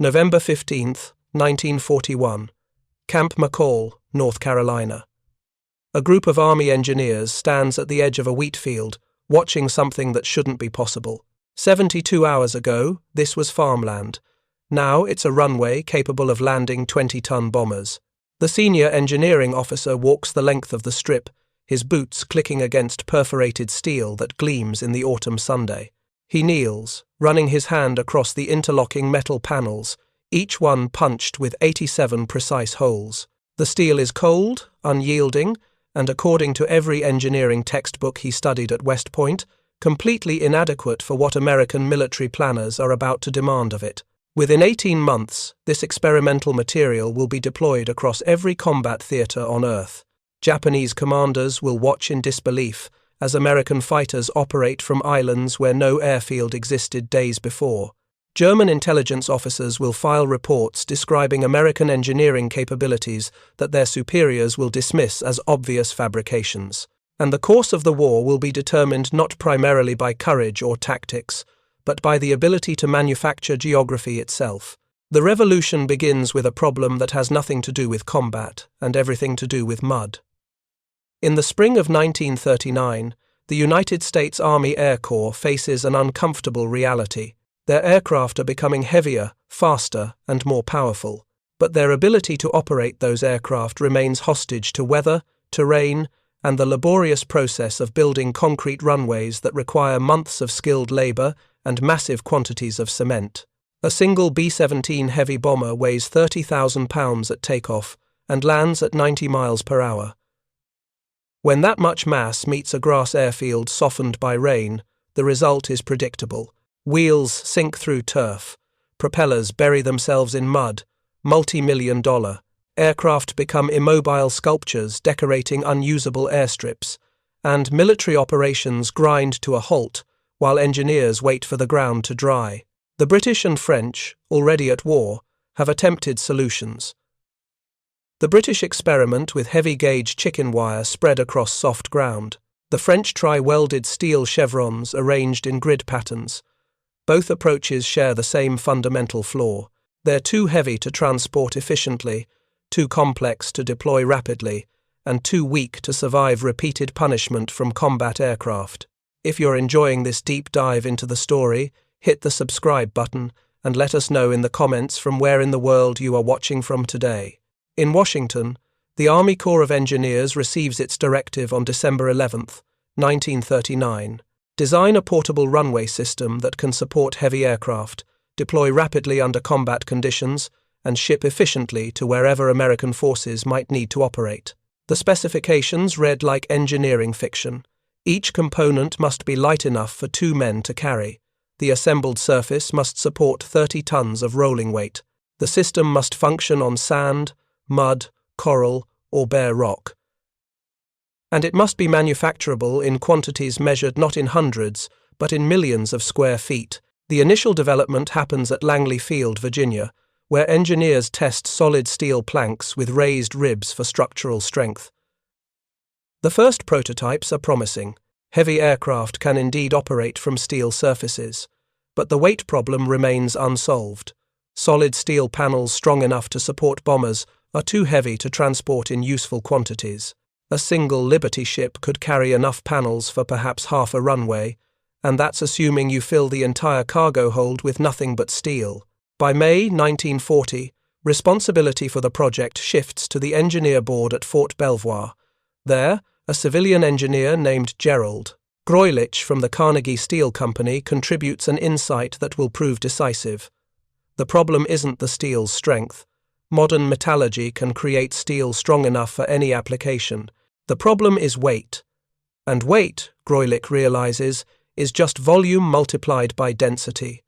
November 15th, 1941. Camp McCall, North Carolina. A group of Army engineers stands at the edge of a wheat field, watching something that shouldn't be possible. 72 hours ago, this was farmland. Now it's a runway capable of landing 20-ton bombers. The senior engineering officer walks the length of the strip, his boots clicking against perforated steel that gleams in the autumn Sunday. He kneels, running his hand across the interlocking metal panels, each one punched with 87 precise holes. The steel is cold, unyielding, and according to every engineering textbook he studied at West Point, completely inadequate for what American military planners are about to demand of it. Within 18 months, this experimental material will be deployed across every combat theater on Earth. Japanese commanders will watch in disbelief as American fighters operate from islands where no airfield existed days before. German intelligence officers will file reports describing American engineering capabilities that their superiors will dismiss as obvious fabrications. And the course of the war will be determined not primarily by courage or tactics, but by the ability to manufacture geography itself. The revolution begins with a problem that has nothing to do with combat and everything to do with mud. In the spring of 1939, the United States Army Air Corps faces an uncomfortable reality. Their aircraft are becoming heavier, faster, and more powerful, but their ability to operate those aircraft remains hostage to weather, terrain, and the laborious process of building concrete runways that require months of skilled labor and massive quantities of cement. A single B-17 heavy bomber weighs 30,000 pounds at takeoff and lands at 90 miles per hour. When that much mass meets a grass airfield softened by rain, the result is predictable. Wheels sink through turf, propellers bury themselves in mud, multi-million-dollar. Aircraft become immobile sculptures decorating unusable airstrips, and military operations grind to a halt while engineers wait for the ground to dry. The British and French, already at war, have attempted solutions. The British experiment with heavy-gauge chicken wire spread across soft ground. The French try welded steel chevrons arranged in grid patterns. Both approaches share the same fundamental flaw. They're too heavy to transport efficiently, too complex to deploy rapidly, and too weak to survive repeated punishment from combat aircraft. If you're enjoying this deep dive into the story, hit the subscribe button and let us know in the comments from where in the world you are watching from today. In Washington, the Army Corps of Engineers receives its directive on December 11, 1939. Design a portable runway system that can support heavy aircraft, deploy rapidly under combat conditions, and ship efficiently to wherever American forces might need to operate. The specifications read like engineering fiction. Each component must be light enough for 2 men to carry. The assembled surface must support 30 tons of rolling weight. The system must function on sand, mud, coral, or bare rock. And it must be manufacturable in quantities measured not in hundreds, but in millions of square feet. The initial development happens at Langley Field, Virginia, where engineers test solid steel planks with raised ribs for structural strength. The first prototypes are promising. Heavy aircraft can indeed operate from steel surfaces, but the weight problem remains unsolved. Solid steel panels strong enough to support bombers are too heavy to transport in useful quantities. A single Liberty ship could carry enough panels for perhaps half a runway, and that's assuming you fill the entire cargo hold with nothing but steel. By May 1940, responsibility for the project shifts to the engineer board at Fort Belvoir. There, a civilian engineer named Gerald Greulich from the Carnegie Steel Company contributes an insight that will prove decisive. The problem isn't the steel's strength. Modern metallurgy can create steel strong enough for any application. The problem is weight. And weight, Greulich realizes, is just volume multiplied by density.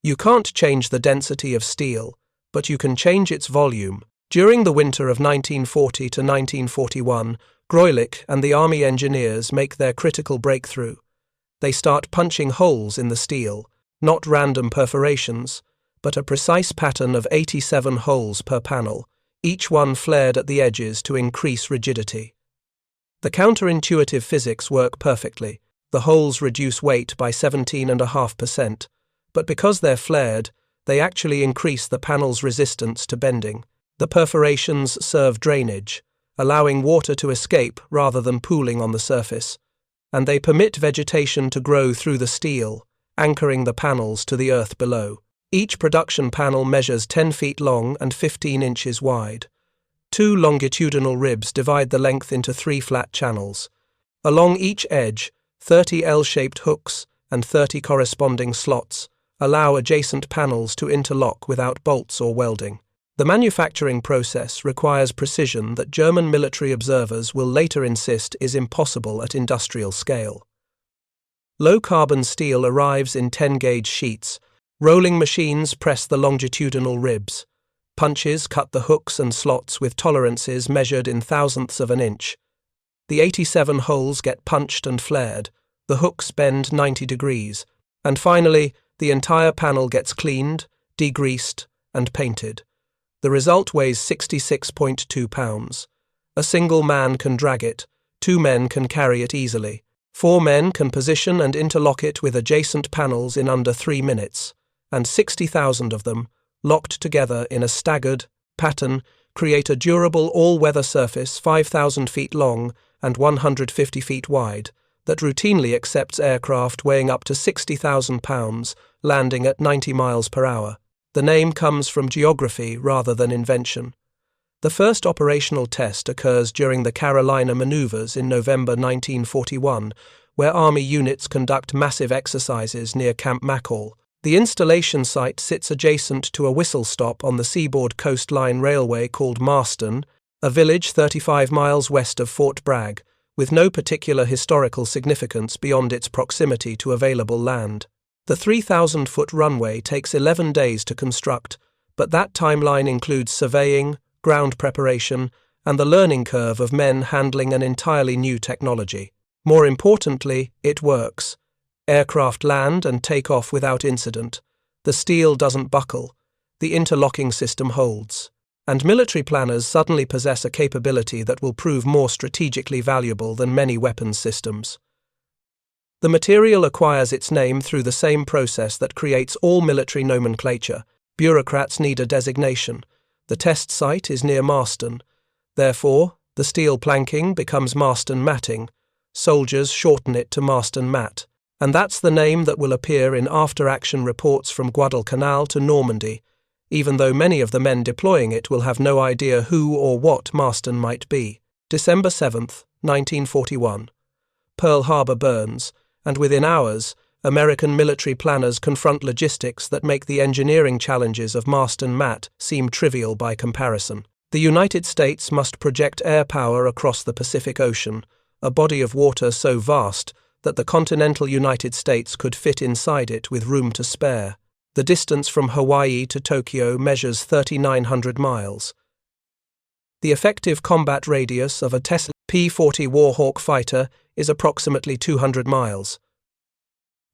You can't change the density of steel, but you can change its volume. During the winter of 1940 to 1941, Greulich and the Army engineers make their critical breakthrough. They start punching holes in the steel, not random perforations, but a precise pattern of 87 holes per panel, each one flared at the edges to increase rigidity. The counterintuitive physics work perfectly. The holes reduce weight by 17.5%, but because they're flared, they actually increase the panel's resistance to bending. The perforations serve drainage, allowing water to escape rather than pooling on the surface, and they permit vegetation to grow through the steel, anchoring the panels to the earth below. Each production panel measures 10 feet long and 15 inches wide. 2 longitudinal ribs divide the length into 3 flat channels. Along each edge, 30 L-shaped hooks and 30 corresponding slots allow adjacent panels to interlock without bolts or welding. The manufacturing process requires precision that German military observers will later insist is impossible at industrial scale. Low-carbon steel arrives in 10-gauge sheets. Rolling machines press the longitudinal ribs. Punches cut the hooks and slots with tolerances measured in thousandths of an inch. The 87 holes get punched and flared. The hooks bend 90 degrees. And finally, the entire panel gets cleaned, degreased, and painted. The result weighs 66.2 pounds. A single man can drag it, 2 men can carry it easily. 4 men can position and interlock it with adjacent panels in under 3 minutes, and 60,000 of them, locked together in a staggered pattern, create a durable all-weather surface 5,000 feet long and 150 feet wide that routinely accepts aircraft weighing up to 60,000 pounds, landing at 90 miles per hour. The name comes from geography rather than invention. The first operational test occurs during the Carolina maneuvers in November 1941, where Army units conduct massive exercises near Camp McCall. The installation site sits adjacent to a whistle stop on the Seaboard Coastline Railway called Marston, a village 35 miles west of Fort Bragg, with no particular historical significance beyond its proximity to available land. The 3,000-foot runway takes 11 days to construct, but that timeline includes surveying, ground preparation, and the learning curve of men handling an entirely new technology. More importantly, it works. Aircraft land and take off without incident. The steel doesn't buckle. The interlocking system holds. And military planners suddenly possess a capability that will prove more strategically valuable than many weapons systems. The material acquires its name through the same process that creates all military nomenclature. Bureaucrats need a designation. The test site is near Marston. Therefore, the steel planking becomes Marston matting. Soldiers shorten it to Marston Mat. And that's the name that will appear in after-action reports from Guadalcanal to Normandy, even though many of the men deploying it will have no idea who or what Marston might be. December 7, 1941. Pearl Harbor burns, and within hours, American military planners confront logistics that make the engineering challenges of Marston Mat seem trivial by comparison. The United States must project air power across the Pacific Ocean, a body of water so vast that the continental United States could fit inside it with room to spare. The distance from Hawaii to Tokyo measures 3,900 miles. The effective combat radius of a Tesla P-40 Warhawk fighter is approximately 200 miles.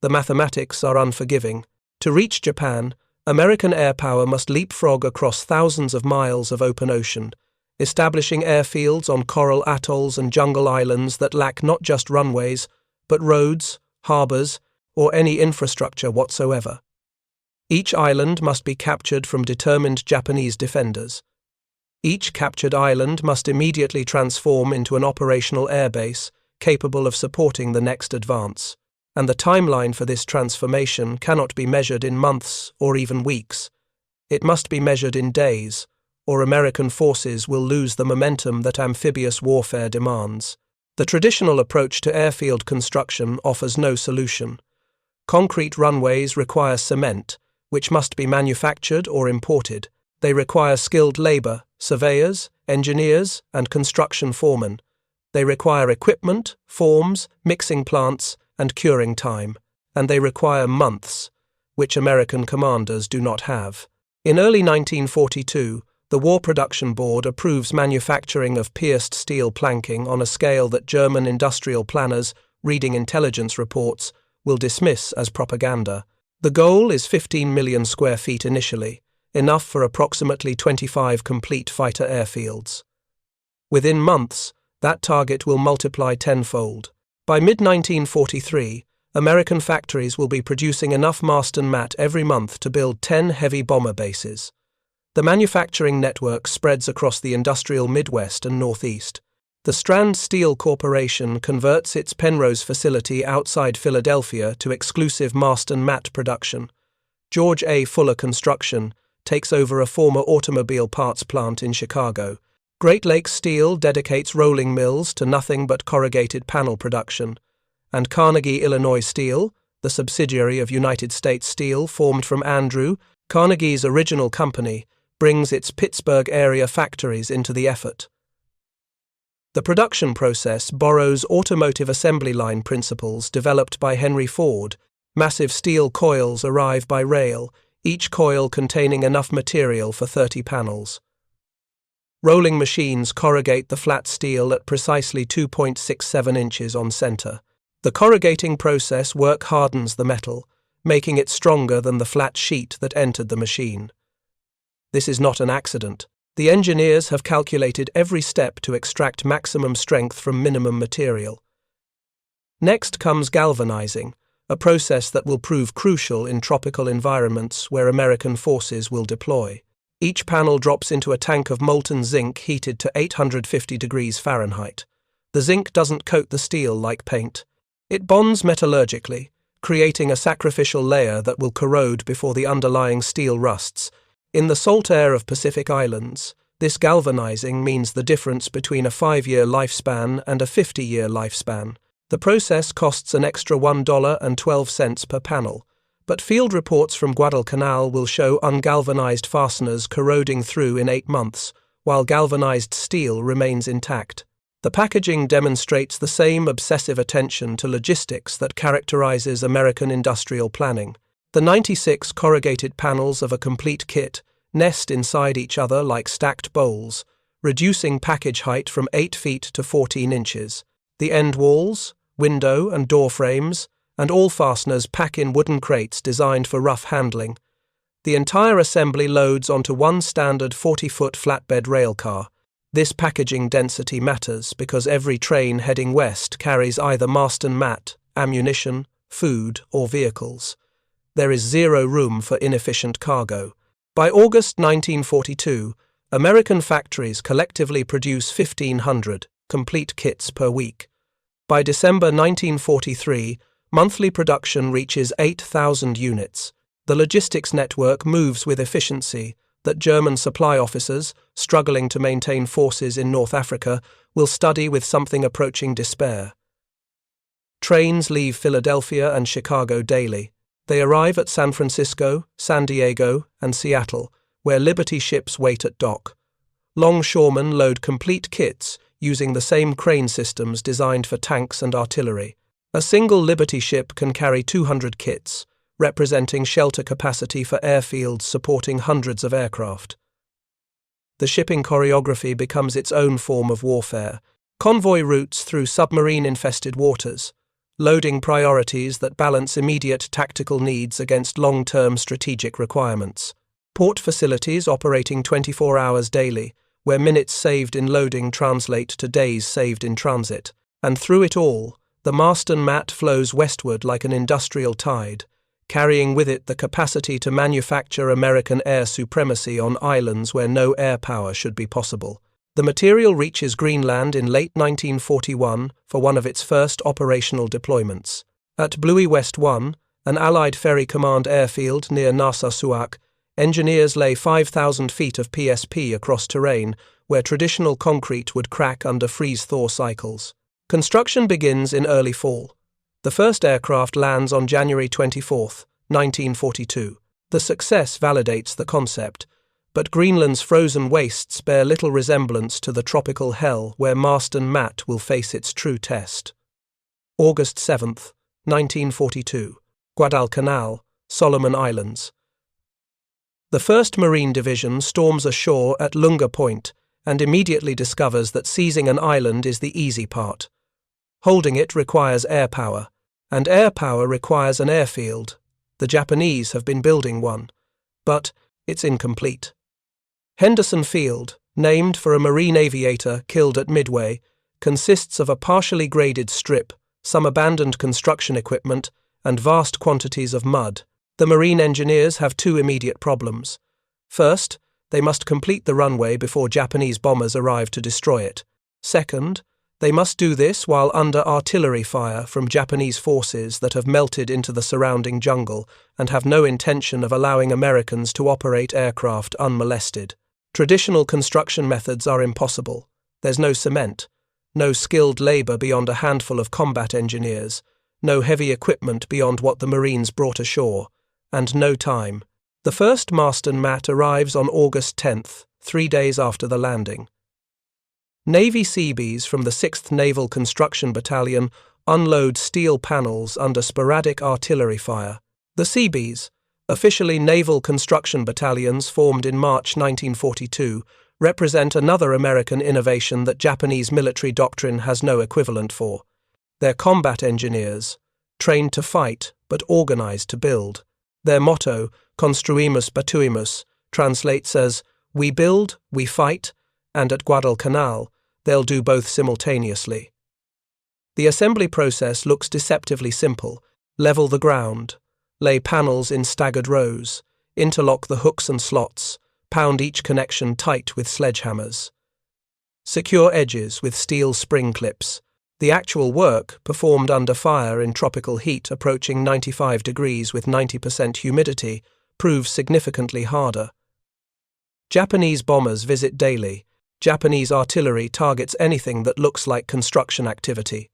The mathematics are unforgiving. To reach Japan, American air power must leapfrog across thousands of miles of open ocean, establishing airfields on coral atolls and jungle islands that lack not just runways, but roads, harbors, or any infrastructure whatsoever. Each island must be captured from determined Japanese defenders. Each captured island must immediately transform into an operational airbase capable of supporting the next advance. And the timeline for this transformation cannot be measured in months or even weeks. It must be measured in days, or American forces will lose the momentum that amphibious warfare demands. The traditional approach to airfield construction offers no solution. Concrete runways require cement, which must be manufactured or imported. They require skilled labor, surveyors, engineers, and construction foremen. They require equipment, forms, mixing plants, and curing time. And they require months, which American commanders do not have. In early 1942, the War Production Board approves manufacturing of pierced steel planking on a scale that German industrial planners, reading intelligence reports, will dismiss as propaganda. The goal is 15 million square feet initially, enough for approximately 25 complete fighter airfields. Within months, that target will multiply tenfold. By mid-1943, American factories will be producing enough mast and mat every month to build 10 heavy bomber bases. The manufacturing network spreads across the industrial Midwest and Northeast. The Strand Steel Corporation converts its Penrose facility outside Philadelphia to exclusive mast and mat production. George A. Fuller Construction takes over a former automobile parts plant in Chicago. Great Lakes Steel dedicates rolling mills to nothing but corrugated panel production. And Carnegie Illinois Steel, the subsidiary of United States Steel formed from Andrew, Carnegie's original company, brings its Pittsburgh area factories into the effort. The production process borrows automotive assembly line principles developed by Henry Ford. Massive steel coils arrive by rail, each coil containing enough material for 30 panels. Rolling machines corrugate the flat steel at precisely 2.67 inches on center. The corrugating process work hardens the metal, making it stronger than the flat sheet that entered the machine. This is not an accident. The engineers have calculated every step to extract maximum strength from minimum material. Next comes galvanizing, a process that will prove crucial in tropical environments where American forces will deploy. Each panel drops into a tank of molten zinc heated to 850 degrees Fahrenheit. The zinc doesn't coat the steel like paint. It bonds metallurgically, creating a sacrificial layer that will corrode before the underlying steel rusts. In the salt air of Pacific Islands, this galvanizing means the difference between a 5-year lifespan and a 50-year lifespan. The process costs an extra $1.12 per panel, but field reports from Guadalcanal will show ungalvanized fasteners corroding through in 8 months, while galvanized steel remains intact. The packaging demonstrates the same obsessive attention to logistics that characterizes American industrial planning. The 96 corrugated panels of a complete kit nest inside each other like stacked bowls, reducing package height from 8 feet to 14 inches. The end walls, window and door frames, and all fasteners pack in wooden crates designed for rough handling. The entire assembly loads onto one standard 40-foot flatbed railcar. This packaging density matters because every train heading west carries either mast and mat, ammunition, food, or vehicles. There is zero room for inefficient cargo. By August 1942, American factories collectively produce 1,500 complete kits per week. By December 1943, monthly production reaches 8,000 units. The logistics network moves with efficiency that German supply officers, struggling to maintain forces in North Africa, will study with something approaching despair. Trains leave Philadelphia and Chicago daily. They arrive at San Francisco, San Diego, and Seattle, where Liberty ships wait at dock. Longshoremen load complete kits using the same crane systems designed for tanks and artillery. A single Liberty ship can carry 200 kits, representing shelter capacity for airfields supporting hundreds of aircraft. The shipping choreography becomes its own form of warfare. Convoy routes through submarine-infested waters, loading priorities that balance immediate tactical needs against long-term strategic requirements. Port facilities operating 24 hours daily, where minutes saved in loading translate to days saved in transit. And through it all, the mast and mat flows westward like an industrial tide, carrying with it the capacity to manufacture American air supremacy on islands where no air power should be possible. The material reaches Greenland in late 1941 for one of its first operational deployments. At WWII West 1, an Allied ferry command airfield near Narsarsuaq, engineers lay 5,000 feet of PSP across terrain where traditional concrete would crack under freeze-thaw cycles. Construction begins in early fall. The first aircraft lands on January 24, 1942. The success validates the concept, but Greenland's frozen wastes bear little resemblance to the tropical hell where mast and mat will face its true test. August 7, 1942. Guadalcanal, Solomon Islands. The 1st Marine Division storms ashore at Lunga Point and immediately discovers that seizing an island is the easy part. Holding it requires air power, and air power requires an airfield. The Japanese have been building one, but it's incomplete. Henderson Field, named for a Marine aviator killed at Midway, consists of a partially graded strip, some abandoned construction equipment, and vast quantities of mud. The marine engineers have two immediate problems. First, they must complete the runway before Japanese bombers arrive to destroy it. Second, they must do this while under artillery fire from Japanese forces that have melted into the surrounding jungle and have no intention of allowing Americans to operate aircraft unmolested. Traditional construction methods are impossible. There's no cement, no skilled labor beyond a handful of combat engineers, no heavy equipment beyond what the Marines brought ashore, and no time. The first Marston mat arrives on August 10th, 3 days after the landing. Navy Seabees from the 6th Naval Construction Battalion unload steel panels under sporadic artillery fire. The Seabees, officially Naval Construction Battalions formed in March 1942, represent another American innovation that Japanese military doctrine has no equivalent for. They're combat engineers, trained to fight but organized to build. Their motto, Construimus Batuimus, translates as, "We build, we fight," and at Guadalcanal, they'll do both simultaneously. The assembly process looks deceptively simple. Level the ground, lay panels in staggered rows, interlock the hooks and slots, pound each connection tight with sledgehammers. Secure edges with steel spring clips. The actual work, performed under fire in tropical heat approaching 95 degrees with 90% humidity, proves significantly harder. Japanese bombers visit daily. Japanese artillery targets anything that looks like construction activity.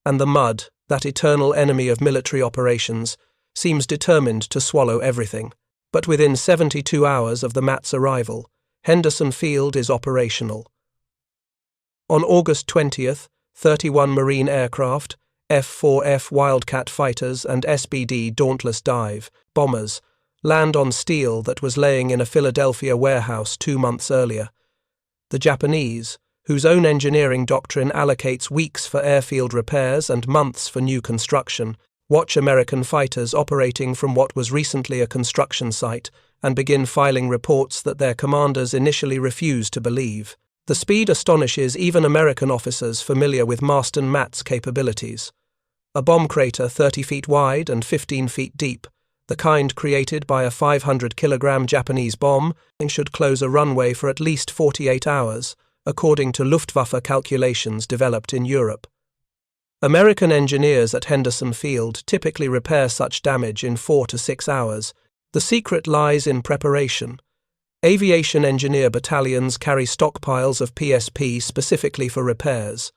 And the mud, that eternal enemy of military operations, seems determined to swallow everything. But within 72 hours of the mat's arrival, Henderson Field is operational. On August 20th, 31 Marine aircraft, F-4F Wildcat fighters and SBD Dauntless Dive bombers land on steel that was laying in a Philadelphia warehouse 2 months earlier. The Japanese, whose own engineering doctrine allocates weeks for airfield repairs and months for new construction, watch American fighters operating from what was recently a construction site and begin filing reports that their commanders initially refused to believe. The speed astonishes even American officers familiar with Marston Mat's capabilities. A bomb crater 30 feet wide and 15 feet deep, the kind created by a 500-kilogram Japanese bomb, should close a runway for at least 48 hours, according to Luftwaffe calculations developed in Europe. American engineers at Henderson Field typically repair such damage in 4 to 6 hours. The secret lies in preparation. Aviation engineer battalions carry stockpiles of PSP specifically for repairs.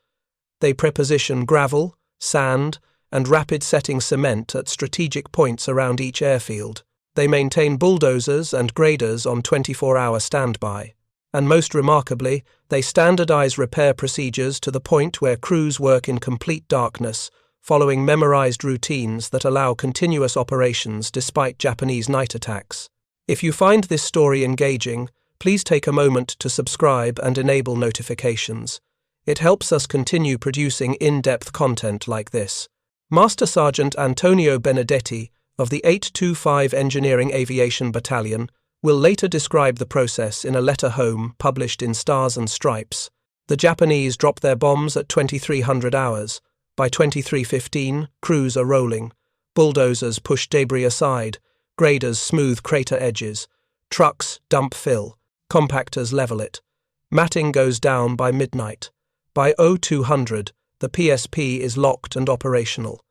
They preposition gravel, sand, and rapid-setting cement at strategic points around each airfield. They maintain bulldozers and graders on 24-hour standby. And most remarkably, they standardize repair procedures to the point where crews work in complete darkness, following memorized routines that allow continuous operations despite Japanese night attacks. If you find this story engaging, please take a moment to subscribe and enable notifications. It helps us continue producing in-depth content like this. Master Sergeant Antonio Benedetti of the 825 Engineering Aviation Battalion will later describe the process in a letter home published in Stars and Stripes. The Japanese drop their bombs at 2300 hours. By 23:15, crews are rolling. Bulldozers push debris aside. Graders smooth crater edges. Trucks dump fill. Compactors level it. Matting goes down by midnight. By 0200, the PSP is locked and operational.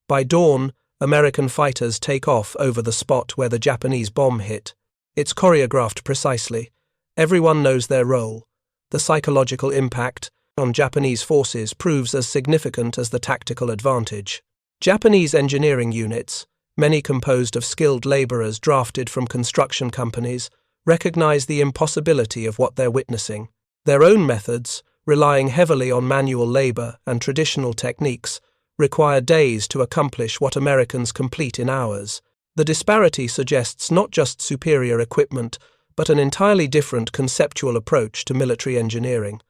By dawn, American fighters take off over the spot where the Japanese bomb hit. It's choreographed precisely. Everyone knows their role. The psychological impact on Japanese forces proves as significant as the tactical advantage. Japanese engineering units, many composed of skilled laborers drafted from construction companies, recognize the impossibility of what they're witnessing. Their own methods, relying heavily on manual labor and traditional techniques, require days to accomplish what Americans complete in hours. The disparity suggests not just superior equipment, but an entirely different conceptual approach to military engineering.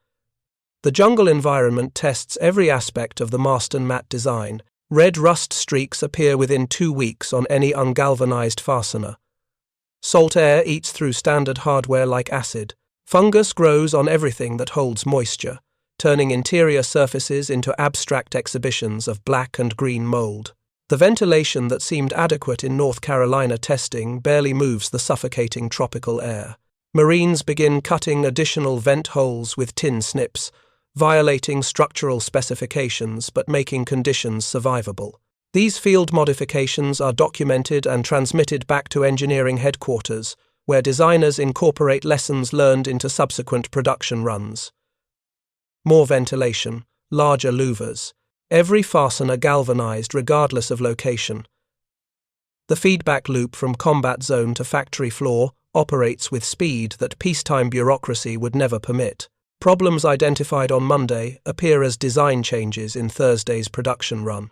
The jungle environment tests every aspect of the Marston Mat design. Red rust streaks appear within 2 weeks on any ungalvanized fastener. Salt air eats through standard hardware like acid. Fungus grows on everything that holds moisture, turning interior surfaces into abstract exhibitions of black and green mold. The ventilation that seemed adequate in North Carolina testing barely moves the suffocating tropical air. Marines begin cutting additional vent holes with tin snips, violating structural specifications but making conditions survivable. These field modifications are documented and transmitted back to engineering headquarters, where designers incorporate lessons learned into subsequent production runs. More ventilation, larger louvers, every fastener galvanized regardless of location. The feedback loop from combat zone to factory floor operates with speed that peacetime bureaucracy would never permit. Problems identified on Monday appear as design changes in Thursday's production run.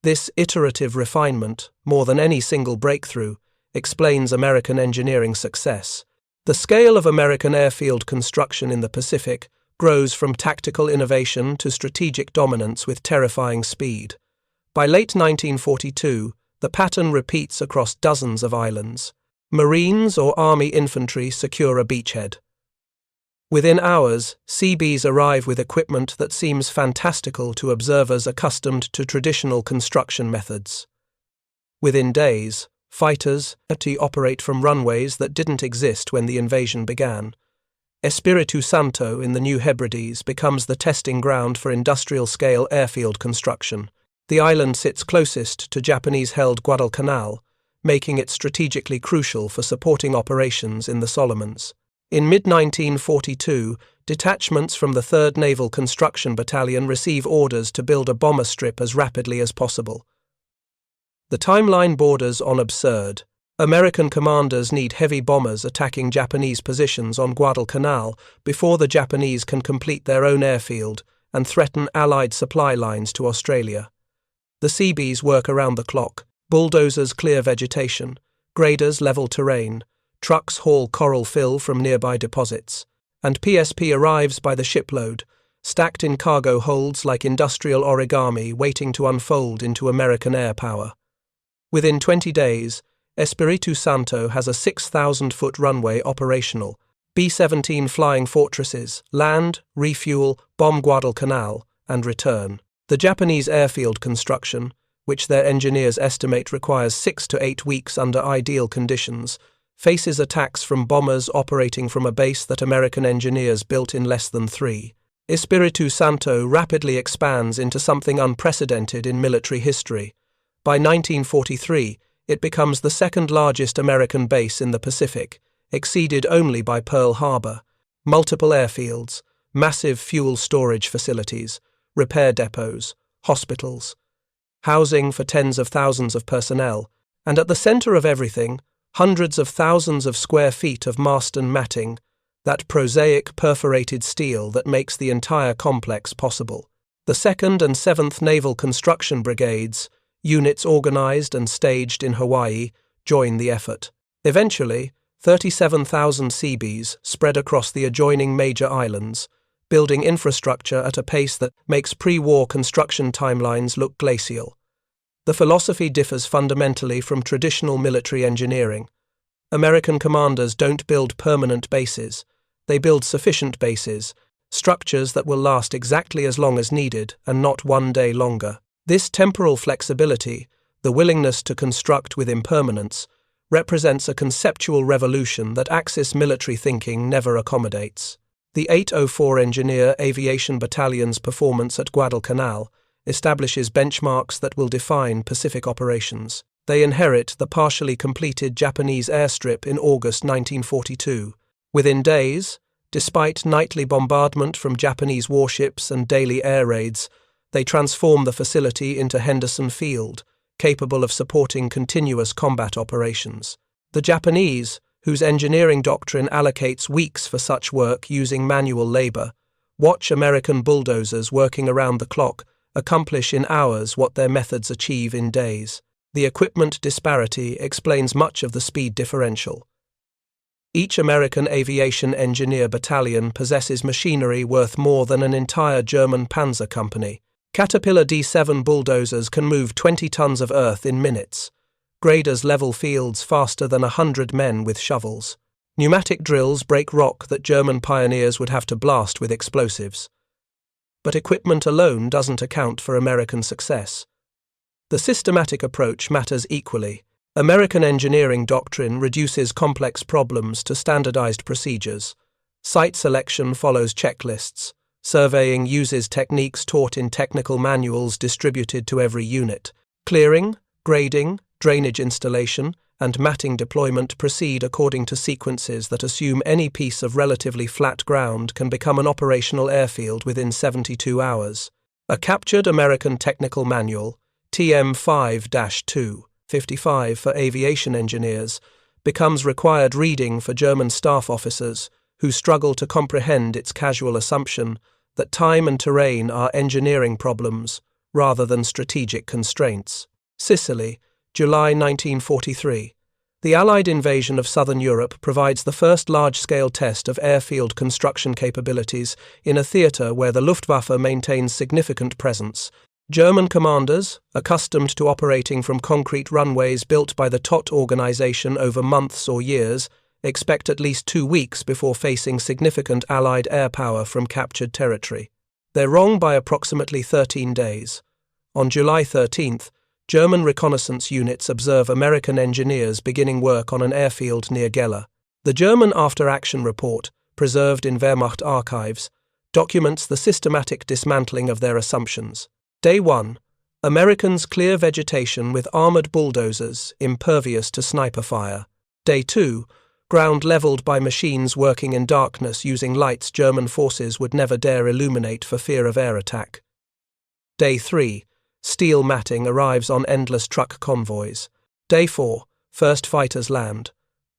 This iterative refinement, more than any single breakthrough, explains American engineering success. The scale of American airfield construction in the Pacific grows from tactical innovation to strategic dominance with terrifying speed. By late 1942, the pattern repeats across dozens of islands. Marines or Army infantry secure a beachhead. Within hours, Seabees arrive with equipment that seems fantastical to observers accustomed to traditional construction methods. Within days, fighters operate from runways that didn't exist when the invasion began. Espiritu Santo in the New Hebrides becomes the testing ground for industrial-scale airfield construction. The island sits closest to Japanese-held Guadalcanal, making it strategically crucial for supporting operations in the Solomons. In mid-1942, detachments from the 3rd Naval Construction Battalion receive orders to build a bomber strip as rapidly as possible. The timeline borders on absurd. American commanders need heavy bombers attacking Japanese positions on Guadalcanal before the Japanese can complete their own airfield and threaten Allied supply lines to Australia. The Seabees work around the clock. Bulldozers clear vegetation, graders level terrain, trucks haul coral fill from nearby deposits, and PSP arrives by the shipload, stacked in cargo holds like industrial origami waiting to unfold into American air power. Within 20 days, Espiritu Santo has a 6,000-foot runway operational, B-17 flying fortresses, land, refuel, bomb Guadalcanal, and return. The Japanese airfield construction, which their engineers estimate requires 6 to 8 weeks under ideal conditions, faces attacks from bombers operating from a base that American engineers built in less than 3. Espiritu Santo rapidly expands into something unprecedented in military history. By 1943, it becomes the second-largest American base in the Pacific, exceeded only by Pearl Harbor. Multiple airfields, massive fuel storage facilities, repair depots, hospitals, housing for tens of thousands of personnel, and at the center of everything, hundreds of thousands of square feet of Marston matting, that prosaic perforated steel that makes the entire complex possible. The 2nd and 7th Naval Construction Brigades, units organized and staged in Hawaii, join the effort. Eventually, 37,000 Seabees spread across the adjoining major islands, building infrastructure at a pace that makes pre-war construction timelines look glacial. The philosophy differs fundamentally from traditional military engineering. American commanders don't build permanent bases. They build sufficient bases, structures that will last exactly as long as needed and not one day longer. This temporal flexibility, the willingness to construct with impermanence, represents a conceptual revolution that Axis military thinking never accommodates. The 804 Engineer Aviation Battalion's performance at Guadalcanal establishes benchmarks that will define Pacific operations. They inherit the partially completed Japanese airstrip in August 1942. Within days, despite nightly bombardment from Japanese warships and daily air raids, they transform the facility into Henderson Field, capable of supporting continuous combat operations. The Japanese, whose engineering doctrine allocates weeks for such work using manual labor, watch American bulldozers working around the clock accomplish in hours what their methods achieve in days. The equipment disparity explains much of the speed differential. Each American aviation engineer battalion possesses machinery worth more than an entire German panzer company. Caterpillar D7 bulldozers can move 20 tons of earth in minutes. Graders level fields faster than 100 men with shovels. Pneumatic drills break rock that German pioneers would have to blast with explosives. But equipment alone doesn't account for American success. The systematic approach matters equally. American engineering doctrine reduces complex problems to standardized procedures. Site selection follows checklists. Surveying uses techniques taught in technical manuals distributed to every unit. Clearing, grading, drainage installation, and matting deployment proceed according to sequences that assume any piece of relatively flat ground can become an operational airfield within 72 hours. A captured American Technical Manual, TM 5-2, 55 for aviation engineers, becomes required reading for German staff officers who struggle to comprehend its casual assumption that time and terrain are engineering problems rather than strategic constraints. Sicily, July 1943. The Allied invasion of southern Europe provides the first large-scale test of airfield construction capabilities in a theatre where the Luftwaffe maintains significant presence. German commanders, accustomed to operating from concrete runways built by the TOT organization over months or years, expect at least 2 weeks before facing significant Allied air power from captured territory. They're wrong by approximately 13 days. On July 13th, German reconnaissance units observe American engineers beginning work on an airfield near Gela. The German after-action report, preserved in Wehrmacht archives, documents the systematic dismantling of their assumptions. Day 1. Americans clear vegetation with armored bulldozers impervious to sniper fire. Day 2. Ground leveled by machines working in darkness using lights German forces would never dare illuminate for fear of air attack. Day 3. Steel matting arrives on endless truck convoys. Day 4. First fighters land.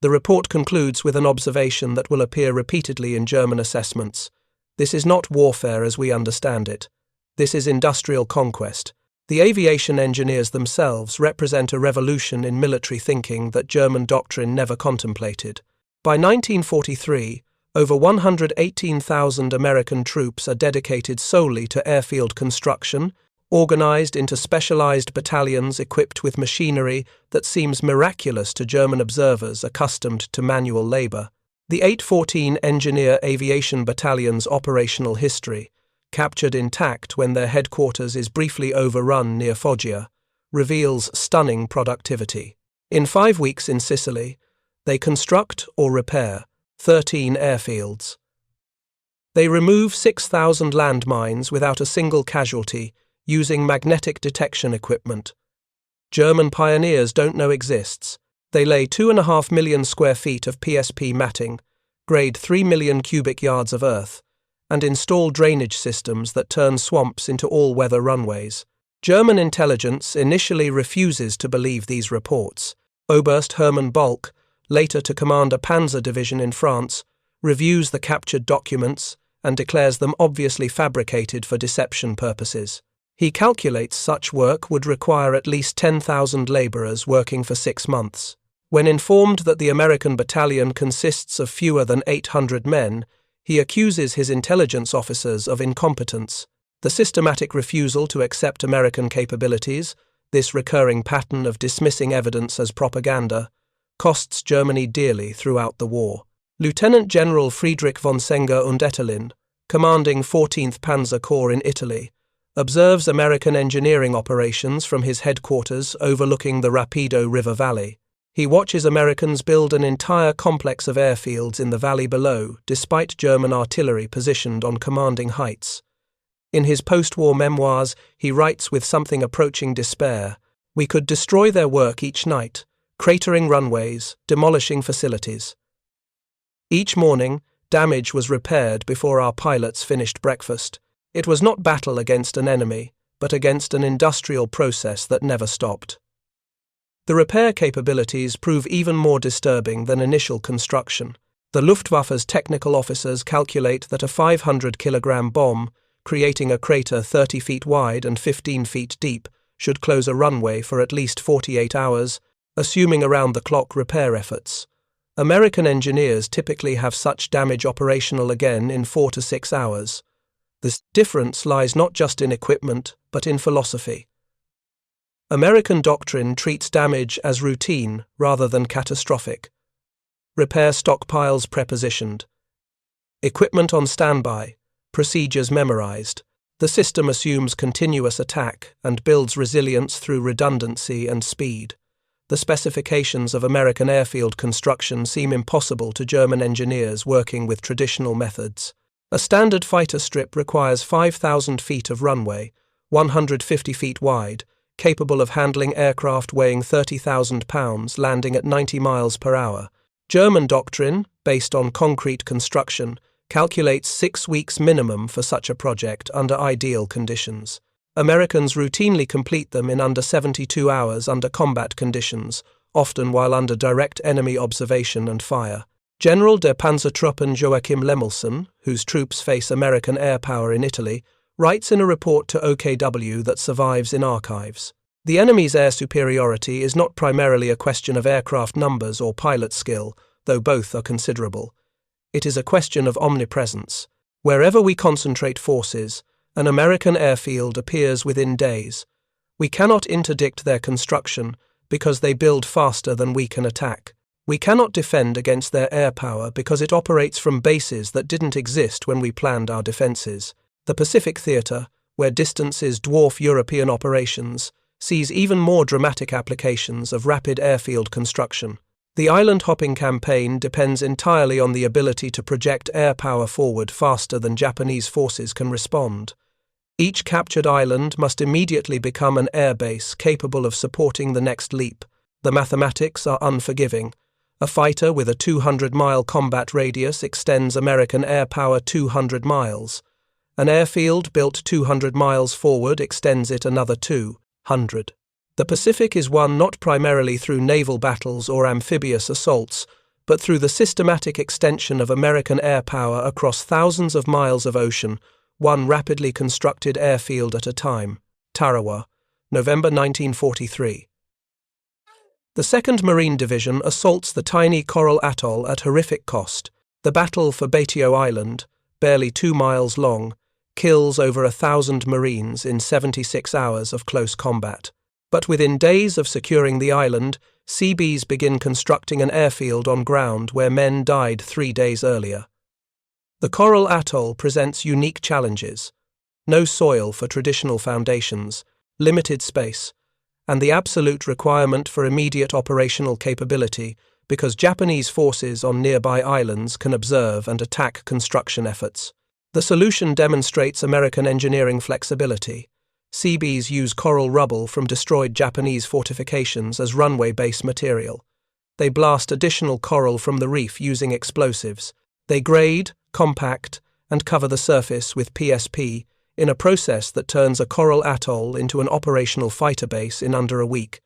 The report concludes with an observation that will appear repeatedly in German assessments. This is not warfare as we understand it. This is industrial conquest. The aviation engineers themselves represent a revolution in military thinking that German doctrine never contemplated. By 1943, over 118,000 American troops are dedicated solely to airfield construction, organized into specialized battalions equipped with machinery that seems miraculous to German observers accustomed to manual labor. The 814 Engineer Aviation Battalion's operational history, captured intact when their headquarters is briefly overrun near Foggia, reveals stunning productivity. In 5 weeks in Sicily, they construct or repair 13 airfields. They remove 6,000 landmines without a single casualty, using magnetic detection equipment. German pioneers don't know exists. They lay 2.5 million square feet of PSP matting, grade 3 million cubic yards of earth, and install drainage systems that turn swamps into all-weather runways. German intelligence initially refuses to believe these reports. Oberst Hermann Bulck, later to command a panzer division in France, reviews the captured documents and declares them obviously fabricated for deception purposes. He calculates such work would require at least 10,000 laborers working for 6 months. When informed that the American battalion consists of fewer than 800 men, he accuses his intelligence officers of incompetence. The systematic refusal to accept American capabilities, this recurring pattern of dismissing evidence as propaganda, costs Germany dearly throughout the war. Lieutenant General Friedrich von Senger und Etterlin, commanding 14th Panzer Corps in Italy, observes American engineering operations from his headquarters overlooking the Rapido River Valley. He watches Americans build an entire complex of airfields in the valley below, despite German artillery positioned on commanding heights. In his post-war memoirs, he writes with something approaching despair, "We could destroy their work each night, cratering runways, demolishing facilities. Each morning, damage was repaired before our pilots finished breakfast. It was not battle against an enemy, but against an industrial process that never stopped." The repair capabilities prove even more disturbing than initial construction. The Luftwaffe's technical officers calculate that a 500-kilogram bomb, creating a crater 30 feet wide and 15 feet deep, should close a runway for at least 48 hours, assuming around-the-clock repair efforts. American engineers typically have such damage operational again in 4 to 6 hours. This difference lies not just in equipment, but in philosophy. American doctrine treats damage as routine rather than catastrophic. Repair stockpiles prepositioned. Equipment on standby, procedures memorized. The system assumes continuous attack and builds resilience through redundancy and speed. The specifications of American airfield construction seem impossible to German engineers working with traditional methods. A standard fighter strip requires 5,000 feet of runway, 150 feet wide, capable of handling aircraft weighing 30,000 pounds landing at 90 miles per hour. German doctrine, based on concrete construction, calculates 6 weeks minimum for such a project under ideal conditions. Americans routinely complete them in under 72 hours under combat conditions, often while under direct enemy observation and fire. General der Panzertruppen Joachim Lemelson, whose troops face American air power in Italy, writes in a report to OKW that survives in archives. The enemy's air superiority is not primarily a question of aircraft numbers or pilot skill, though both are considerable. It is a question of omnipresence. Wherever we concentrate forces, an American airfield appears within days. We cannot interdict their construction because they build faster than we can attack. We cannot defend against their air power because it operates from bases that didn't exist when we planned our defenses. The Pacific Theater, where distances dwarf European operations, sees even more dramatic applications of rapid airfield construction. The island-hopping campaign depends entirely on the ability to project air power forward faster than Japanese forces can respond. Each captured island must immediately become an air base capable of supporting the next leap. The mathematics are unforgiving. A fighter with a 200-mile combat radius extends American air power 200 miles. An airfield built 200 miles forward extends it another 200. The Pacific is won not primarily through naval battles or amphibious assaults, but through the systematic extension of American air power across thousands of miles of ocean, one rapidly constructed airfield at a time. Tarawa, November 1943. The 2nd Marine Division assaults the tiny coral atoll at horrific cost. The battle for Batio Island, barely 2 miles long, kills over 1,000 Marines in 76 hours of close combat. But within days of securing the island, Seabees begin constructing an airfield on ground where men died 3 days earlier. The coral atoll presents unique challenges: no soil for traditional foundations, limited space, and the absolute requirement for immediate operational capability because Japanese forces on nearby islands can observe and attack construction efforts. The solution demonstrates American engineering flexibility. Seabees use coral rubble from destroyed Japanese fortifications as runway base material. They blast additional coral from the reef using explosives. They grade, compact, and cover the surface with PSP in a process that turns a coral atoll into an operational fighter base in under a week.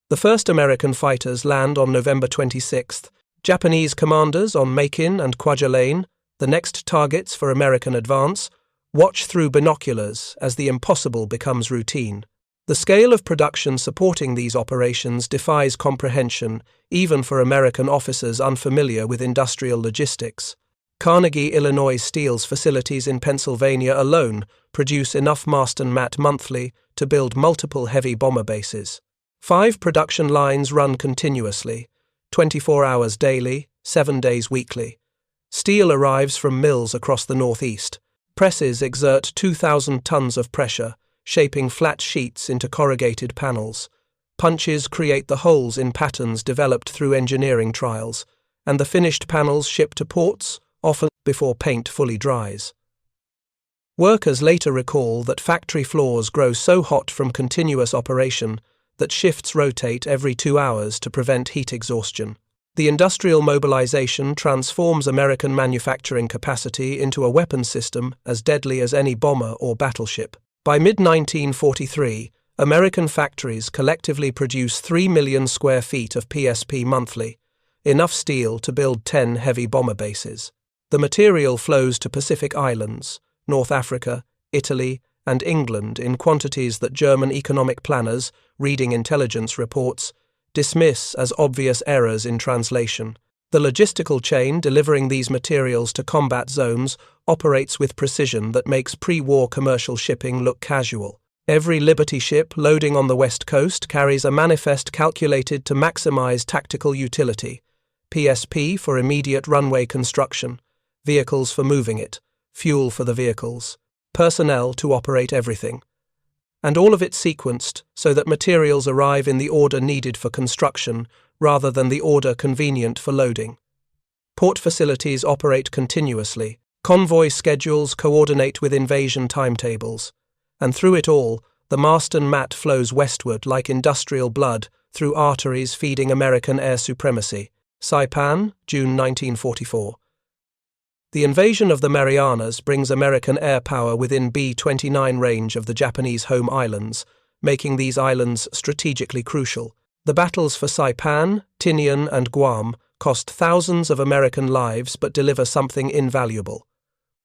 The first American fighters land on November 26th, Japanese commanders on Makin and Kwajalein, the next targets for American advance, watch through binoculars as the impossible becomes routine. The scale of production supporting these operations defies comprehension, even for American officers unfamiliar with industrial logistics. Carnegie, Illinois Steel's facilities in Pennsylvania alone produce enough mast and mat monthly to build multiple heavy bomber bases. 5 production lines run continuously, 24 hours daily, 7 days weekly. Steel arrives from mills across the Northeast. Presses exert 2,000 tons of pressure, shaping flat sheets into corrugated panels. Punches create the holes in patterns developed through engineering trials, and the finished panels ship to ports, often before paint fully dries. Workers later recall that factory floors grow so hot from continuous operation that shifts rotate every 2 hours to prevent heat exhaustion. The industrial mobilization transforms American manufacturing capacity into a weapon system as deadly as any bomber or battleship. By mid-1943, American factories collectively produce 3 million square feet of PSP monthly, enough steel to build 10 heavy bomber bases. The material flows to Pacific Islands, North Africa, Italy, and England in quantities that German economic planners, reading intelligence reports, dismiss as obvious errors in translation. The logistical chain delivering these materials to combat zones operates with precision that makes pre-war commercial shipping look casual. Every Liberty ship loading on the West Coast carries a manifest calculated to maximize tactical utility: PSP for immediate runway construction, vehicles for moving it, fuel for the vehicles. personnel to operate everything. And all of it sequenced so that materials arrive in the order needed for construction rather than the order convenient for loading. Port facilities operate continuously, convoy schedules coordinate with invasion timetables, and through it all, the Marston Mat flows westward like industrial blood through arteries feeding American air supremacy. Saipan, June 1944. The invasion of the Marianas brings American air power within B-29 range of the Japanese home islands, making these islands strategically crucial. The battles for Saipan, Tinian, and Guam cost thousands of American lives but deliver something invaluable: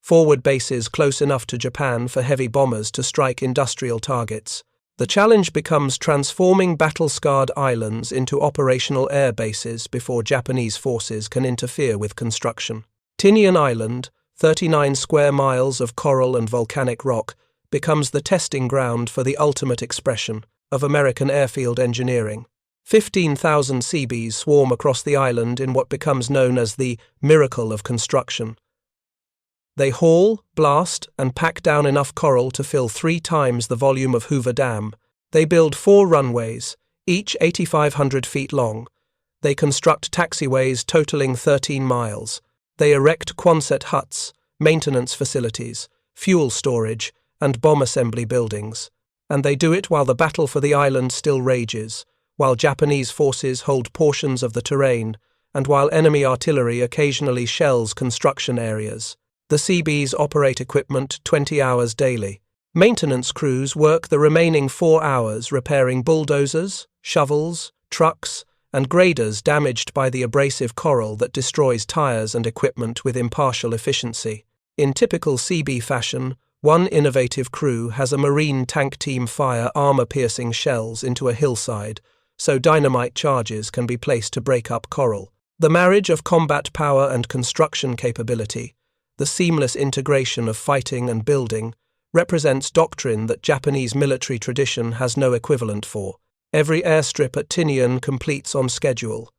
forward bases close enough to Japan for heavy bombers to strike industrial targets. The challenge becomes transforming battle-scarred islands into operational air bases before Japanese forces can interfere with construction. Tinian Island, 39 square miles of coral and volcanic rock, becomes the testing ground for the ultimate expression of American airfield engineering. 15,000 Seabees swarm across the island in what becomes known as the miracle of construction. They haul, blast, and pack down enough coral to fill 3 times the volume of Hoover Dam. They build 4 runways, each 8,500 feet long. They construct taxiways totaling 13 miles. They erect Quonset huts, maintenance facilities, fuel storage, and bomb assembly buildings. And they do it while the battle for the island still rages, while Japanese forces hold portions of the terrain, and while enemy artillery occasionally shells construction areas. The Seabees operate equipment 20 hours daily. Maintenance crews work the remaining 4 hours repairing bulldozers, shovels, trucks, and graders damaged by the abrasive coral that destroys tires and equipment with impartial efficiency. In typical Seabee fashion, one innovative crew has a marine tank team fire armor-piercing shells into a hillside, so dynamite charges can be placed to break up coral. The marriage of combat power and construction capability, the seamless integration of fighting and building, represents doctrine that Japanese military tradition has no equivalent for. Every airstrip at Tinian completes on schedule.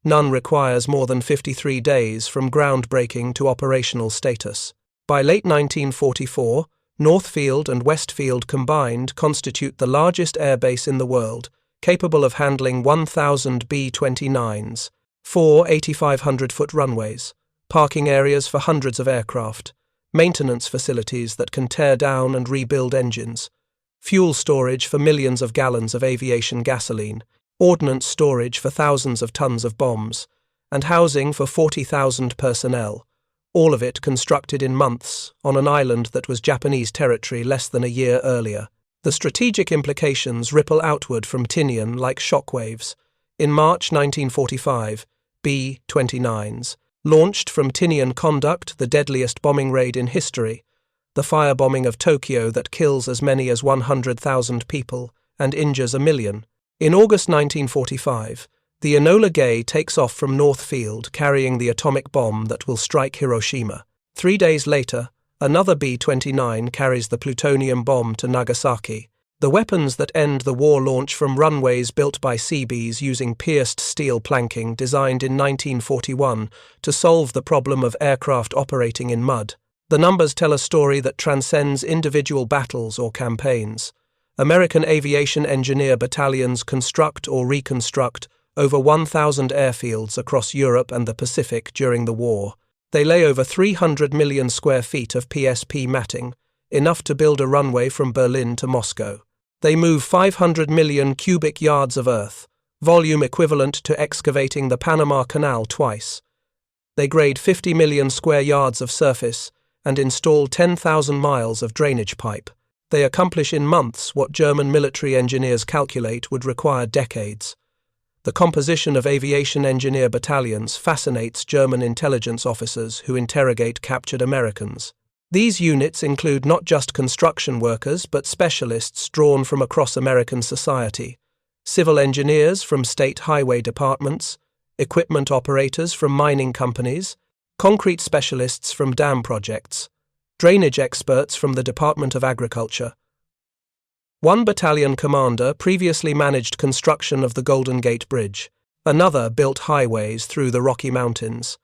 None requires more than 53 days from groundbreaking to operational status. By late 1944, Northfield and Westfield combined constitute the largest airbase in the world, capable of handling 1,000 B-29s, 4 8,500-foot runways, parking areas for hundreds of aircraft, maintenance facilities that can tear down and rebuild engines, fuel storage for millions of gallons of aviation gasoline, ordnance storage for thousands of tons of bombs, and housing for 40,000 personnel, all of it constructed in months on an island that was Japanese territory less than a year earlier. The strategic implications ripple outward from Tinian like shockwaves. In March 1945, B-29s launched from Tinian conduct the deadliest bombing raid in history, the firebombing of Tokyo that kills as many as 100,000 people and injures 1 million. In August 1945, the Enola Gay takes off from Northfield carrying the atomic bomb that will strike Hiroshima. 3 days later, another B-29 carries the plutonium bomb to Nagasaki. The weapons that end the war launch from runways built by Seabees using pierced steel planking designed in 1941 to solve the problem of aircraft operating in mud. The numbers tell a story that transcends individual battles or campaigns. American aviation engineer battalions construct or reconstruct over 1,000 airfields across Europe and the Pacific during the war. They lay over 300 million square feet of PSP matting, enough to build a runway from Berlin to Moscow. They move 500 million cubic yards of earth, volume equivalent to excavating the Panama Canal twice. They grade 50 million square yards of surface and install 10,000 miles of drainage pipe. They accomplish in months what German military engineers calculate would require decades. The composition of aviation engineer battalions fascinates German intelligence officers who interrogate captured Americans. These units include not just construction workers but specialists drawn from across American society, civil engineers from state highway departments, equipment operators from mining companies, concrete specialists from dam projects, drainage experts from the Department of Agriculture. One battalion commander previously managed construction of the Golden Gate Bridge. Another built highways through the Rocky Mountains.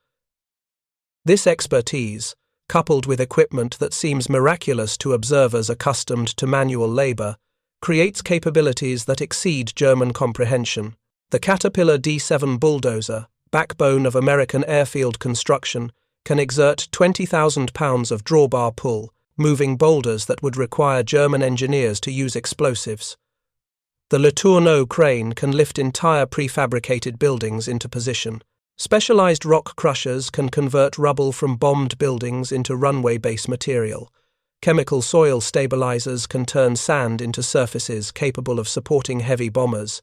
This expertise, coupled with equipment that seems miraculous to observers accustomed to manual labor, creates capabilities that exceed German comprehension. The Caterpillar D7 bulldozer, backbone of American airfield construction, can exert 20,000 pounds of drawbar pull, moving boulders that would require German engineers to use explosives. The Le Tourneau crane can lift entire prefabricated buildings into position. Specialized rock crushers can convert rubble from bombed buildings into runway base material. Chemical soil stabilizers can turn sand into surfaces capable of supporting heavy bombers.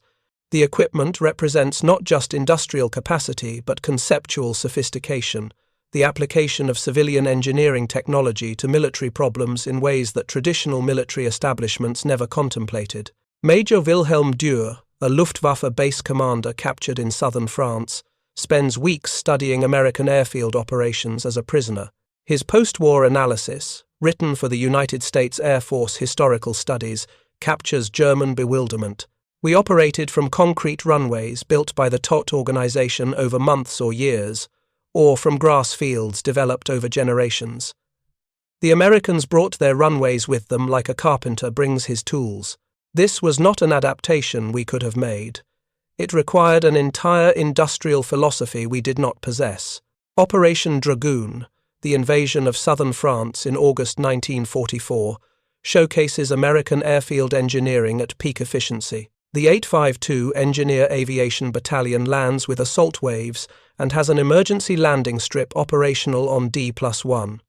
The equipment represents not just industrial capacity but conceptual sophistication, the application of civilian engineering technology to military problems in ways that traditional military establishments never contemplated. Major Wilhelm Dürr, a Luftwaffe base commander captured in southern France, spends weeks studying American airfield operations as a prisoner. His post-war analysis, written for the United States Air Force Historical Studies, captures German bewilderment. We operated from concrete runways built by the TOT organization over months or years, or from grass fields developed over generations. The Americans brought their runways with them like a carpenter brings his tools. This was not an adaptation we could have made. It required an entire industrial philosophy we did not possess. Operation Dragoon, the invasion of southern France in August 1944, showcases American airfield engineering at peak efficiency. The 852 Engineer Aviation Battalion lands with assault waves and has an emergency landing strip operational on D+1.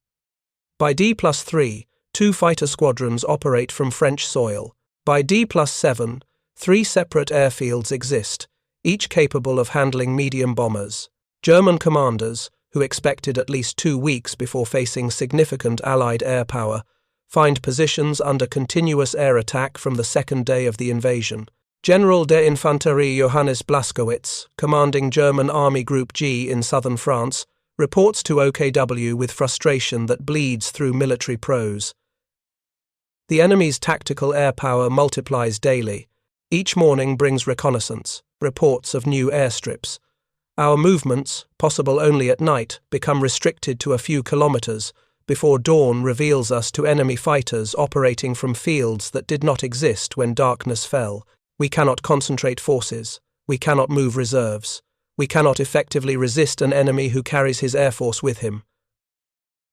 By D+3, 2 fighter squadrons operate from French soil. By D+7, 3 separate airfields exist, each capable of handling medium bombers. German commanders, who expected at least 2 weeks before facing significant Allied air power, find positions under continuous air attack from the second day of the invasion. General der Infanterie Johannes Blaskowitz, commanding German Army Group G in southern France, reports to OKW with frustration that bleeds through military prose. The enemy's tactical air power multiplies daily. Each morning brings reconnaissance, reports of new airstrips. Our movements, possible only at night, become restricted to a few kilometers before dawn reveals us to enemy fighters operating from fields that did not exist when darkness fell. We cannot concentrate forces. We cannot move reserves. We cannot effectively resist an enemy who carries his air force with him.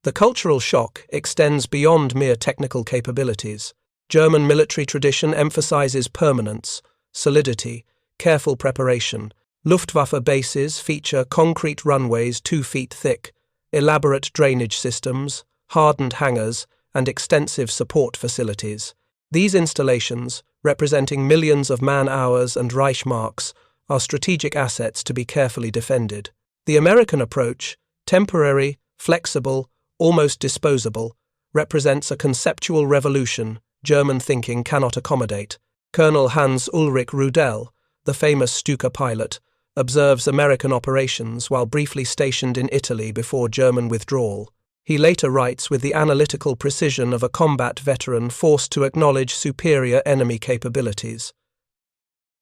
The cultural shock extends beyond mere technical capabilities. German military tradition emphasizes permanence, solidity, careful preparation. Luftwaffe bases feature concrete runways 2 feet thick, elaborate drainage systems, hardened hangars, and extensive support facilities. These installations, representing millions of man-hours and Reichsmarks, are strategic assets to be carefully defended. The American approach, temporary, flexible, almost disposable, represents a conceptual revolution German thinking cannot accommodate. Colonel Hans Ulrich Rudel, the famous Stuka pilot, observes American operations while briefly stationed in Italy before German withdrawal. He later writes with the analytical precision of a combat veteran forced to acknowledge superior enemy capabilities.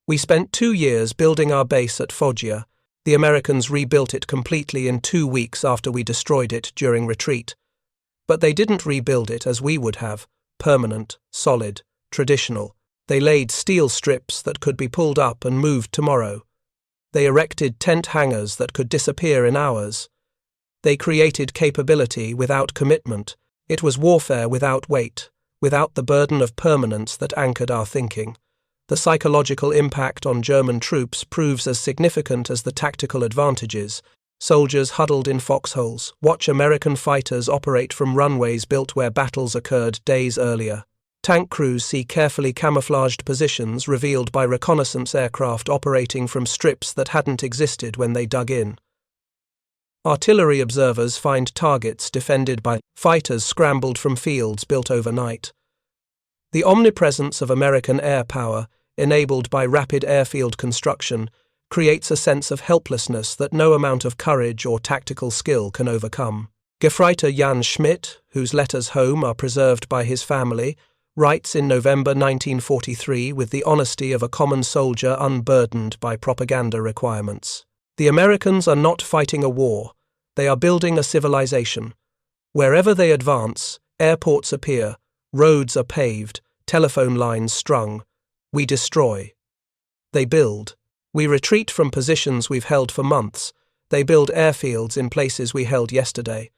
We spent 2 years building our base at Foggia. The Americans rebuilt it completely in 2 weeks after we destroyed it during retreat. But they didn't rebuild it as we would have, permanent, solid, traditional. They laid steel strips that could be pulled up and moved tomorrow. They erected tent hangars that could disappear in hours. They created capability without commitment. It was warfare without weight, without the burden of permanence that anchored our thinking. The psychological impact on German troops proves as significant as the tactical advantages. Soldiers huddled in foxholes watch American fighters operate from runways built where battles occurred days earlier. Tank crews see carefully camouflaged positions revealed by reconnaissance aircraft operating from strips that hadn't existed when they dug in. Artillery observers find targets defended by fighters scrambled from fields built overnight. The omnipresence of American air power, enabled by rapid airfield construction, creates a sense of helplessness that no amount of courage or tactical skill can overcome. Gefreiter Jan Schmidt, whose letters home are preserved by his family, writes in November 1943 with the honesty of a common soldier unburdened by propaganda requirements. The Americans are not fighting a war. They are building a civilization. Wherever they advance, airports appear, roads are paved, telephone lines strung. We destroy. They build. We retreat from positions we've held for months. They build airfields in places we held yesterday.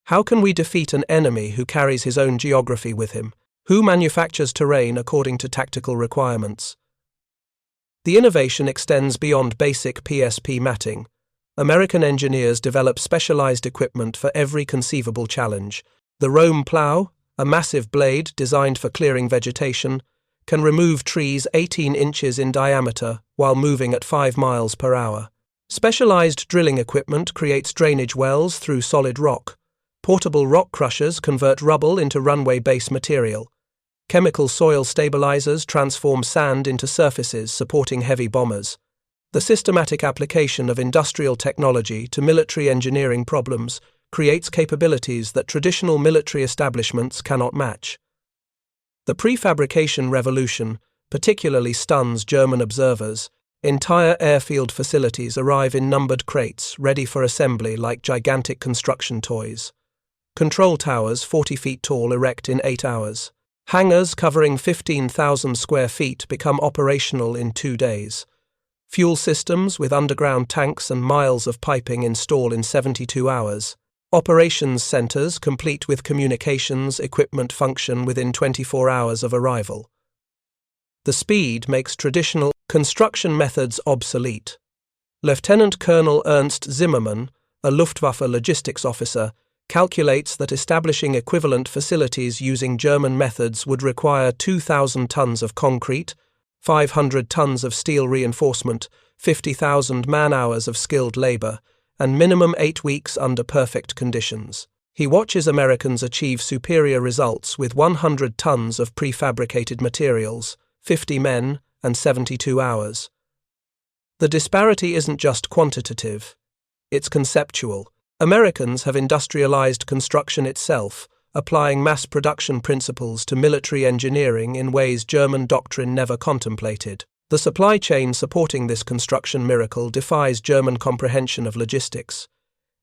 How can we defeat an enemy who carries his own geography with him? Who manufactures terrain according to tactical requirements? The innovation extends beyond basic PSP matting. American engineers develop specialized equipment for every conceivable challenge. The Rome plow, a massive blade designed for clearing vegetation, can remove trees 18 inches in diameter while moving at 5 miles per hour. Specialized drilling equipment creates drainage wells through solid rock. Portable rock crushers convert rubble into runway base material. Chemical soil stabilizers transform sand into surfaces supporting heavy bombers. The systematic application of industrial technology to military engineering problems creates capabilities that traditional military establishments cannot match. The prefabrication revolution particularly stuns German observers. Entire airfield facilities arrive in numbered crates ready for assembly like gigantic construction toys. Control towers 40 feet tall erect in 8 hours. Hangars covering 15,000 square feet become operational in 2 days. Fuel systems with underground tanks and miles of piping install in 72 hours. Operations centers complete with communications equipment function within 24 hours of arrival. The speed makes traditional construction methods obsolete. Lieutenant Colonel Ernst Zimmermann, a Luftwaffe logistics officer, calculates that establishing equivalent facilities using German methods would require 2,000 tons of concrete, 500 tons of steel reinforcement, 50,000 man-hours of skilled labor, and minimum 8 weeks under perfect conditions. He watches Americans achieve superior results with 100 tons of prefabricated materials, 50 men, and 72 hours. The disparity isn't just quantitative, it's conceptual. Americans have industrialized construction itself, applying mass production principles to military engineering in ways German doctrine never contemplated. The supply chain supporting this construction miracle defies German comprehension of logistics.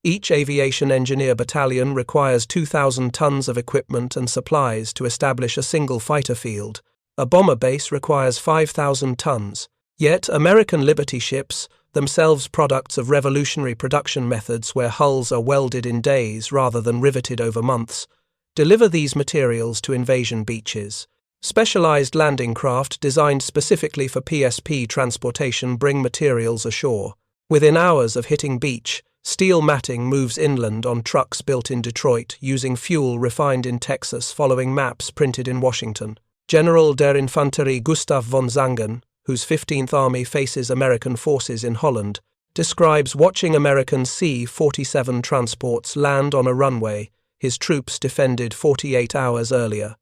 Each aviation engineer battalion requires 2,000 tons of equipment and supplies to establish a single fighter field. A bomber base requires 5,000 tons. Yet American Liberty ships, themselves products of revolutionary production methods where hulls are welded in days rather than riveted over months, deliver these materials to invasion beaches. Specialized landing craft designed specifically for PSP transportation bring materials ashore. Within hours of hitting beach, steel matting moves inland on trucks built in Detroit using fuel refined in Texas following maps printed in Washington. General der Infanterie Gustav von Zangen, whose 15th Army faces American forces in Holland, describes watching American C-47 transports land on a runway his troops defended 48 hours earlier.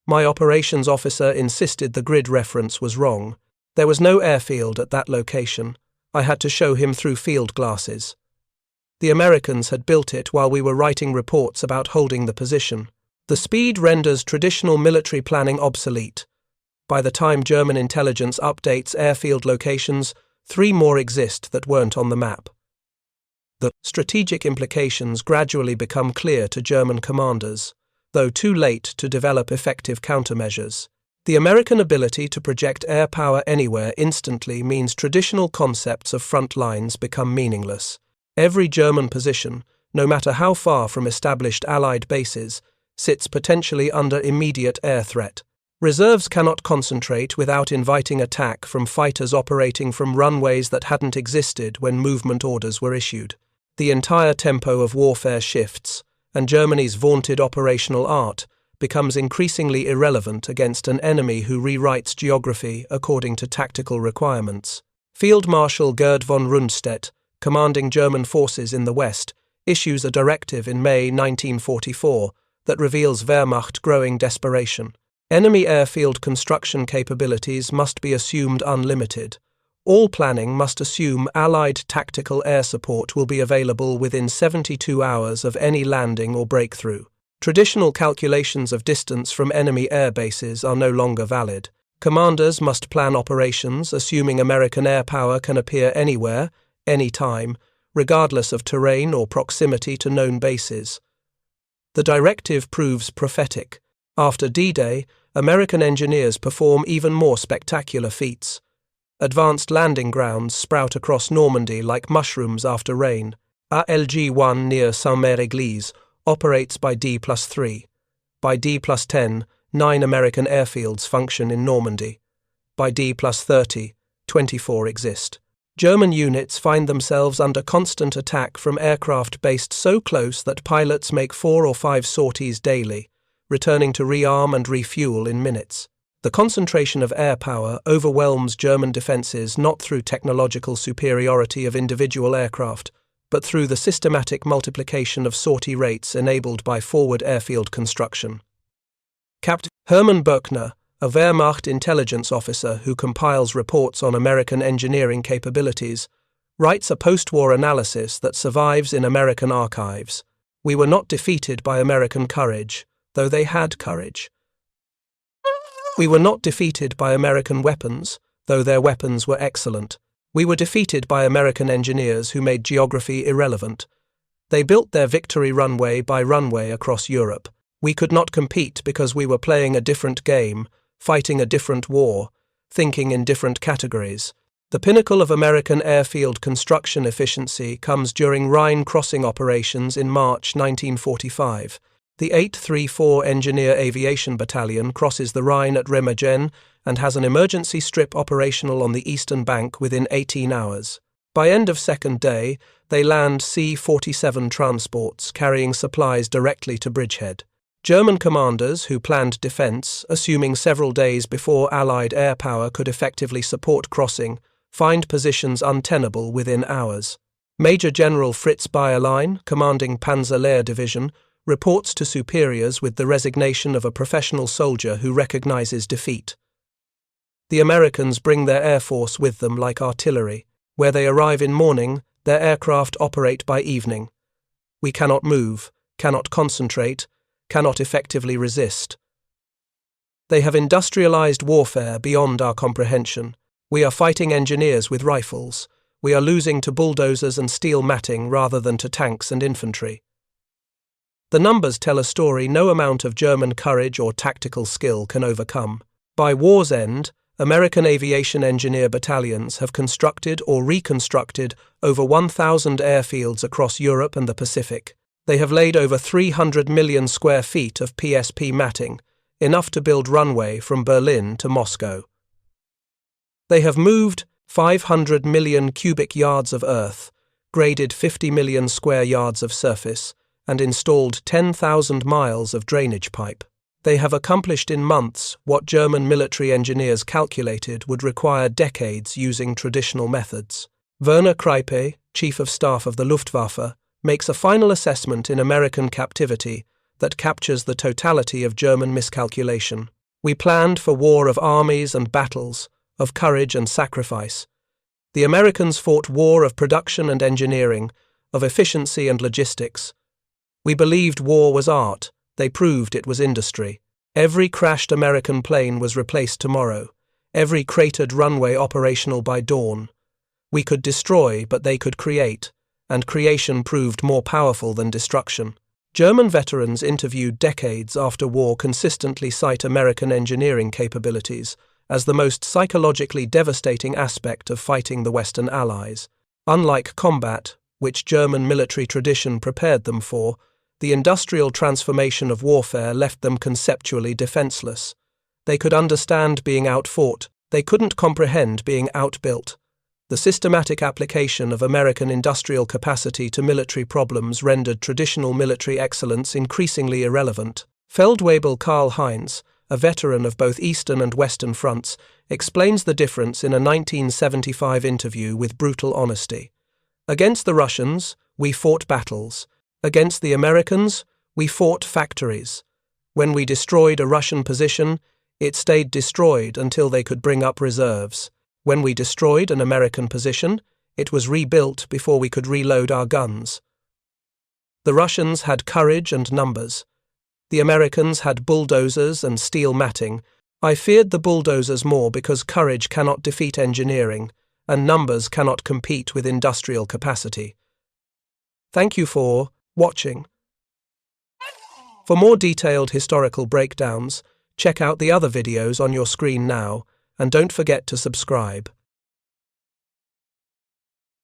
My operations officer insisted the grid reference was wrong. There was no airfield at that location. I had to show him through field glasses. The Americans had built it while we were writing reports about holding the position. The speed renders traditional military planning obsolete. By the time German intelligence updates airfield locations, 3 more exist that weren't on the map. The strategic implications gradually become clear to German commanders, though too late to develop effective countermeasures. The American ability to project air power anywhere instantly means traditional concepts of front lines become meaningless. Every German position, no matter how far from established Allied bases, sits potentially under immediate air threat. Reserves cannot concentrate without inviting attack from fighters operating from runways that hadn't existed when movement orders were issued. The entire tempo of warfare shifts, and Germany's vaunted operational art becomes increasingly irrelevant against an enemy who rewrites geography according to tactical requirements. Field Marshal Gerd von Rundstedt, commanding German forces in the West, issues a directive in May 1944 that reveals Wehrmacht growing desperation. Enemy airfield construction capabilities must be assumed unlimited. All planning must assume Allied tactical air support will be available within 72 hours of any landing or breakthrough. Traditional calculations of distance from enemy air bases are no longer valid. Commanders must plan operations assuming American air power can appear anywhere, anytime, regardless of terrain or proximity to known bases. The directive proves prophetic. After D-Day, American engineers perform even more spectacular feats. Advanced landing grounds sprout across Normandy like mushrooms after rain. ALG-1 near Saint-Mère-Église operates by D+3. By D+10, 9 American airfields function in Normandy. By D+30, 24 exist. German units find themselves under constant attack from aircraft based so close that pilots make 4 or 5 sorties daily, returning to rearm and refuel in minutes. The concentration of air power overwhelms German defences not through technological superiority of individual aircraft, but through the systematic multiplication of sortie rates enabled by forward airfield construction. Captain Hermann Böckner, a Wehrmacht intelligence officer who compiles reports on American engineering capabilities, writes a post-war analysis that survives in American archives. We were not defeated by American courage, though they had courage. We were not defeated by American weapons, though their weapons were excellent. We were defeated by American engineers who made geography irrelevant. They built their victory runway by runway across Europe. We could not compete because we were playing a different game, fighting a different war, thinking in different categories. The pinnacle of American airfield construction efficiency comes during Rhine crossing operations in March 1945. The 834 Engineer Aviation Battalion crosses the Rhine at Remagen and has an emergency strip operational on the eastern bank within 18 hours. By end of second day, they land C-47 transports carrying supplies directly to Bridgehead. German commanders who planned defence, assuming several days before Allied air power could effectively support crossing, find positions untenable within hours. Major General Fritz Bayerlein, commanding Panzer Lehr Division, reports to superiors with the resignation of a professional soldier who recognizes defeat. The Americans bring their air force with them like artillery. Where they arrive in morning, their aircraft operate by evening. We cannot move, cannot concentrate, cannot effectively resist. They have industrialized warfare beyond our comprehension. We are fighting engineers with rifles. We are losing to bulldozers and steel matting rather than to tanks and infantry. The numbers tell a story no amount of German courage or tactical skill can overcome. By war's end, American aviation engineer battalions have constructed or reconstructed over 1,000 airfields across Europe and the Pacific. They have laid over 300 million square feet of PSP matting, enough to build runway from Berlin to Moscow. They have moved 500 million cubic yards of earth, graded 50 million square yards of surface, and installed 10,000 miles of drainage pipe. They have accomplished in months what German military engineers calculated would require decades using traditional methods. Werner Kreipe, Chief of Staff of the Luftwaffe, makes a final assessment in American captivity that captures the totality of German miscalculation. We planned for war of armies and battles, of courage and sacrifice. The Americans fought war of production and engineering, of efficiency and logistics. We believed war was art. They proved it was industry. Every crashed American plane was replaced tomorrow. Every cratered runway operational by dawn. We could destroy, but they could create, and creation proved more powerful than destruction. German veterans interviewed decades after war consistently cite American engineering capabilities as the most psychologically devastating aspect of fighting the Western Allies. Unlike combat, which German military tradition prepared them for, the industrial transformation of warfare left them conceptually defenseless. They could understand being outfought, they couldn't comprehend being outbuilt. The systematic application of American industrial capacity to military problems rendered traditional military excellence increasingly irrelevant. Feldwebel Karl-Heinz, a veteran of both Eastern and Western fronts, explains the difference in a 1975 interview with brutal honesty. Against the Russians, we fought battles. Against the Americans, we fought factories. When we destroyed a Russian position, it stayed destroyed until they could bring up reserves. When we destroyed an American position, it was rebuilt before we could reload our guns. The Russians had courage and numbers. The Americans had bulldozers and steel matting. I feared the bulldozers more because courage cannot defeat engineering, and numbers cannot compete with industrial capacity. Thank you for watching. For more detailed historical breakdowns, check out the other videos on your screen now, and don't forget to subscribe.